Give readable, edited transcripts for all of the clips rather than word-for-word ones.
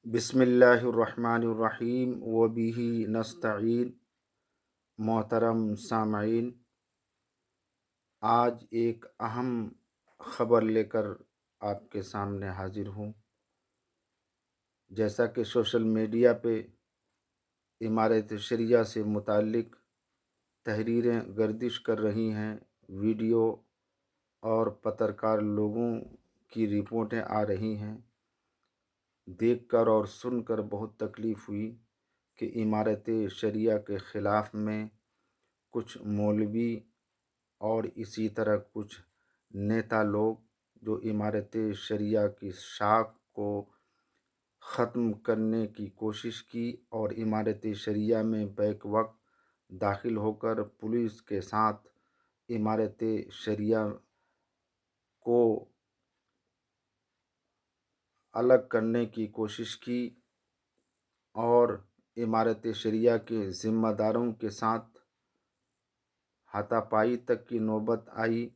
बिस्मिल्लाहिर्रहमानिर्रहीम वबिही नस्तईन। मोहतरम सामईन, आज एक अहम ख़बर लेकर आपके सामने हाजिर हूँ। जैसा कि सोशल मीडिया पे इमारत शरिया से मुताल्लिक़ तहरीरें गर्दिश कर रही हैं, वीडियो और पत्रकार लोगों की रिपोर्टें आ रही हैं, देखकर और सुनकर बहुत तकलीफ़ हुई कि इमारत शरिया के ख़िलाफ़ में कुछ मौलवी और इसी तरह कुछ नेता लोग जो इमारत शरिया की शाख को ख़त्म करने की कोशिश की और इमारत शरिया में बैक वक्त दाखिल होकर पुलिस के साथ इमारत शरिया को अलग करने की कोशिश की और इमारत शरिया के ज़िम्मेदारों के साथ हाथापाई तक की नौबत आई।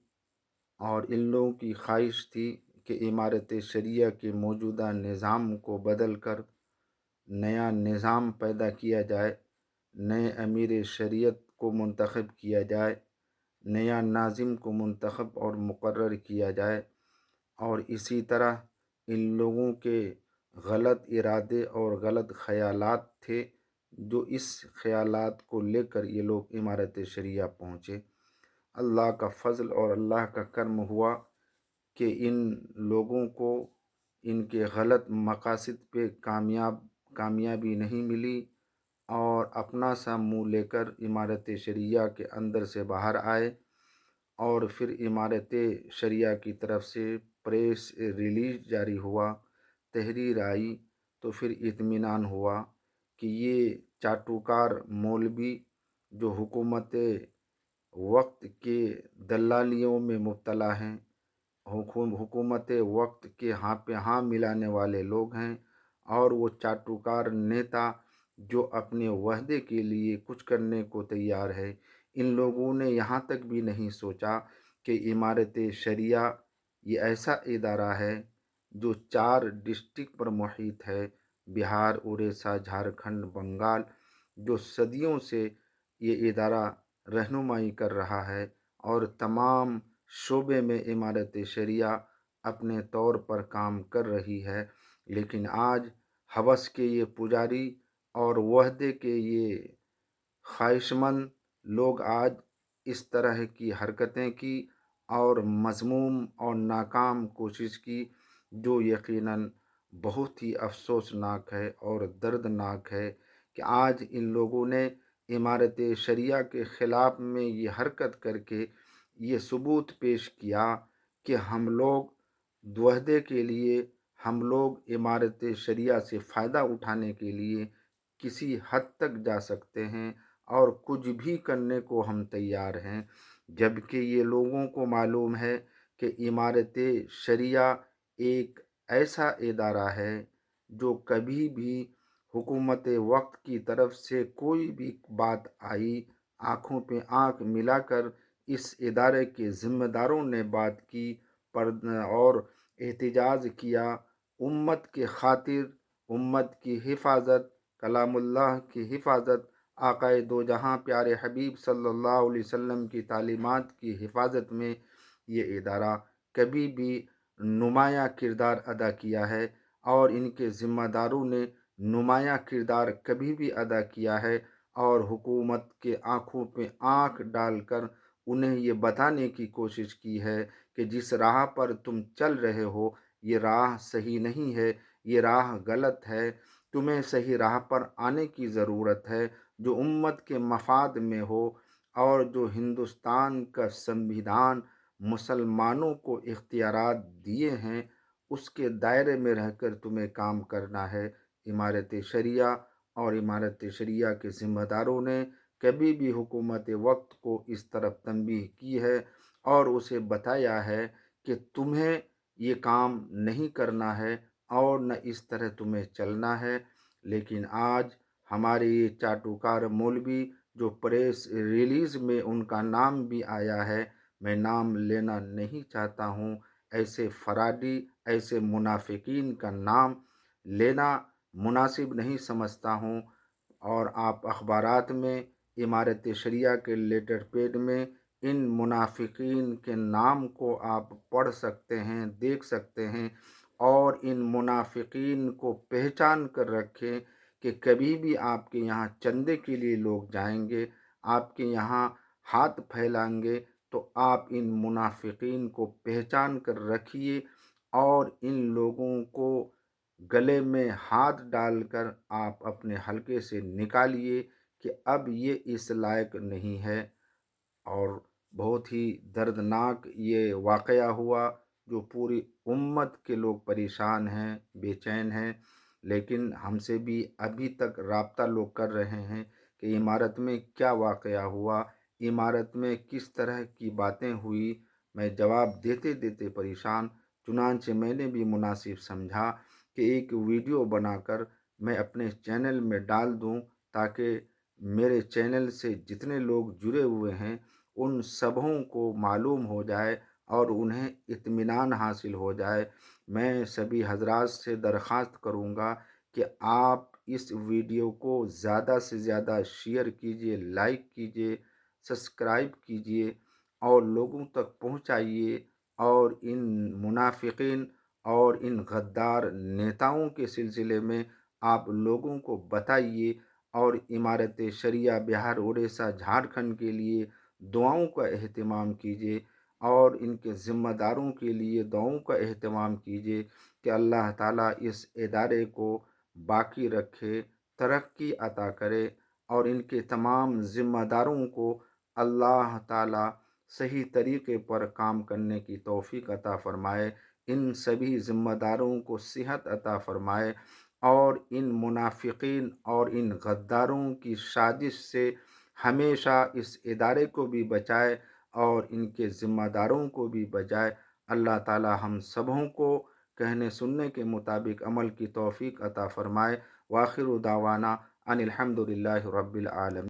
और इन लोगों की ख्वाहिश थी कि इमारत शरिया के मौजूदा निज़ाम को बदल कर नया निज़ाम पैदा किया जाए, नए अमीर शरीयत को मुंतखब किया जाए, नया नाज़िम को मुंतखब और मुकर्रर किया जाए। और इसी तरह इन लोगों के गलत इरादे और गलत ख़यालात थे, जो इस ख़यालात को लेकर ये लोग इमारत शरिया पहुँचे। अल्लाह का फ़ज़ल और अल्लाह का करम हुआ कि इन लोगों को इनके गलत मकासद पे कामयाबी नहीं मिली और अपना सा मुँह लेकर इमारत शरिया के अंदर से बाहर आए। और फिर इमारत शरिया की तरफ से प्रेस रिलीज़ जारी हुआ, तहरीर आई, तो फिर इत्मीनान हुआ कि ये चाटुकार मौलवी जो हुकूमत वक्त के दलालियों में मुब्तला हैं, हुकूमत वक्त के हाँ पे हाँ मिलाने वाले लोग हैं, और वो चाटुकार नेता जो अपने वहदे के लिए कुछ करने को तैयार है। इन लोगों ने यहाँ तक भी नहीं सोचा कि इमारत शरिया ये ऐसा इदारा है जो 4 डिस्ट्रिक्ट पर मुहित है, बिहार, उड़ीसा, झारखंड, बंगाल, जो सदियों से ये इदारा रहनुमाई कर रहा है और तमाम शोबे में इमारत शरिया अपने तौर पर काम कर रही है। लेकिन आज हवस के ये पुजारी और वहदे के ये ख्वाहिशमंद लोग आज इस तरह की हरकतें की और मज़मूम और नाकाम कोशिश की, जो यकीनन बहुत ही अफसोसनाक है और दर्दनाक है कि आज इन लोगों ने इमारत शरिया के ख़िलाफ़ में ये हरकत करके ये सबूत पेश किया कि हम लोग वहदे के लिए, हम लोग इमारत शरिया से फ़ायदा उठाने के लिए किसी हद तक जा सकते हैं और कुछ भी करने को हम तैयार हैं। जबकि ये लोगों को मालूम है कि इमारत शरिया एक ऐसा इदारा है जो कभी भी हुकूमत वक्त की तरफ से कोई भी बात आई, आँखों पे आँख मिलाकर इस इदारे के ज़िम्मेदारों ने बात की पर और एहतिजाज किया, उम्मत के खातिर, उम्मत की हिफाजत, कलामुल्लाह की हिफाजत, आक़ाए दो जहाँ प्यारे हबीब सल्लल्लाहु अलैहि वसल्लम की तालीमात की हिफाजत में ये इदारा कभी भी नुमायाँ किरदार अदा किया है और इनके ज़िम्मेदारों ने नुमायाँ किरदार कभी भी अदा किया है और हुकूमत के आँखों पे आँख डालकर उन्हें ये बताने की कोशिश की है कि जिस राह पर तुम चल रहे हो ये राह सही नहीं है, ये राह गलत है, तुम्हें सही राह पर आने की ज़रूरत है, जो उम्मत के मफाद में हो और जो हिंदुस्तान का संविधान मुसलमानों को इख्तियारात दिए हैं, उसके दायरे में रहकर तुम्हें काम करना है। इमारत शरिया और इमारत शरिया के ज़िम्मेदारों ने कभी भी हुकूमत वक्त को इस तरफ तंबीह की है और उसे बताया है कि तुम्हें ये काम नहीं करना है और न इस तरह तुम्हें चलना है। लेकिन आज हमारे ये चाटुकार मौलवी जो प्रेस रिलीज़ में उनका नाम भी आया है, मैं नाम लेना नहीं चाहता हूँ, ऐसे फराडी, ऐसे मुनाफिकीन का नाम लेना مناسب نہیں سمجھتا ہوں، اور آپ اخبارات میں امارت شریعہ کے لیٹر پیڈ میں ان منافقین کے نام کو آپ پڑھ سکتے ہیں، دیکھ سکتے ہیں، اور ان منافقین کو پہچان کر رکھیں کہ کبھی بھی آپ کے یہاں چندے کے لیے لوگ جائیں گے، آپ کے یہاں ہاتھ پھیلائیں گے، تو آپ ان منافقین کو پہچان کر رکھیے، اور ان لوگوں کو گلے میں ہاتھ ڈال کر آپ اپنے حلقے سے نکالیے کہ اب یہ اس لائق نہیں ہے۔ اور بہت ہی دردناک یہ واقعہ ہوا، جو پوری امت کے لوگ پریشان ہیں، بے چین ہیں، لیکن ہم سے بھی ابھی تک رابطہ لوگ کر رہے ہیں کہ عمارت میں کیا واقعہ ہوا، عمارت میں کس طرح کی باتیں ہوئی۔ میں جواب دیتے دیتے پریشان، چنانچہ میں نے بھی مناسب سمجھا کہ ایک ویڈیو بنا کر میں اپنے چینل میں ڈال دوں، تاکہ میرے چینل سے جتنے لوگ جڑے ہوئے ہیں ان سبھوں کو معلوم ہو جائے اور انہیں اطمینان حاصل ہو جائے۔ میں سبھی حضرات سے درخواست کروں گا کہ آپ اس ویڈیو کو زیادہ سے زیادہ شیئر کیجیے، لائک کیجیے، سبسکرائب کیجیے، اور لوگوں تک پہنچائیے، اور ان منافقین اور ان غدار نیتاؤں کے سلسلے میں آپ لوگوں کو بتائیے، اور امارت شریعہ بہار، اڑیسہ، جھارکھنڈ کے لیے دعاؤں کا اہتمام کیجیے، اور ان کے ذمہ داروں کے لیے دعاؤں کا اہتمام کیجیے کہ اللہ تعالیٰ اس ادارے کو باقی رکھے، ترقی عطا کرے، اور ان کے تمام ذمہ داروں کو اللہ تعالیٰ صحیح طریقے پر کام کرنے کی توفیق عطا فرمائے، ان سبھی ذمہ داروں کو صحت عطا فرمائے، اور ان منافقین اور ان غداروں کی سازش سے ہمیشہ اس ادارے کو بھی بچائے اور ان کے ذمہ داروں کو بھی بچائے۔ اللہ تعالی ہم سبوں کو کہنے سننے کے مطابق عمل کی توفیق عطا فرمائے۔ وآخر دعوانا ان الحمد للہ رب العالمین۔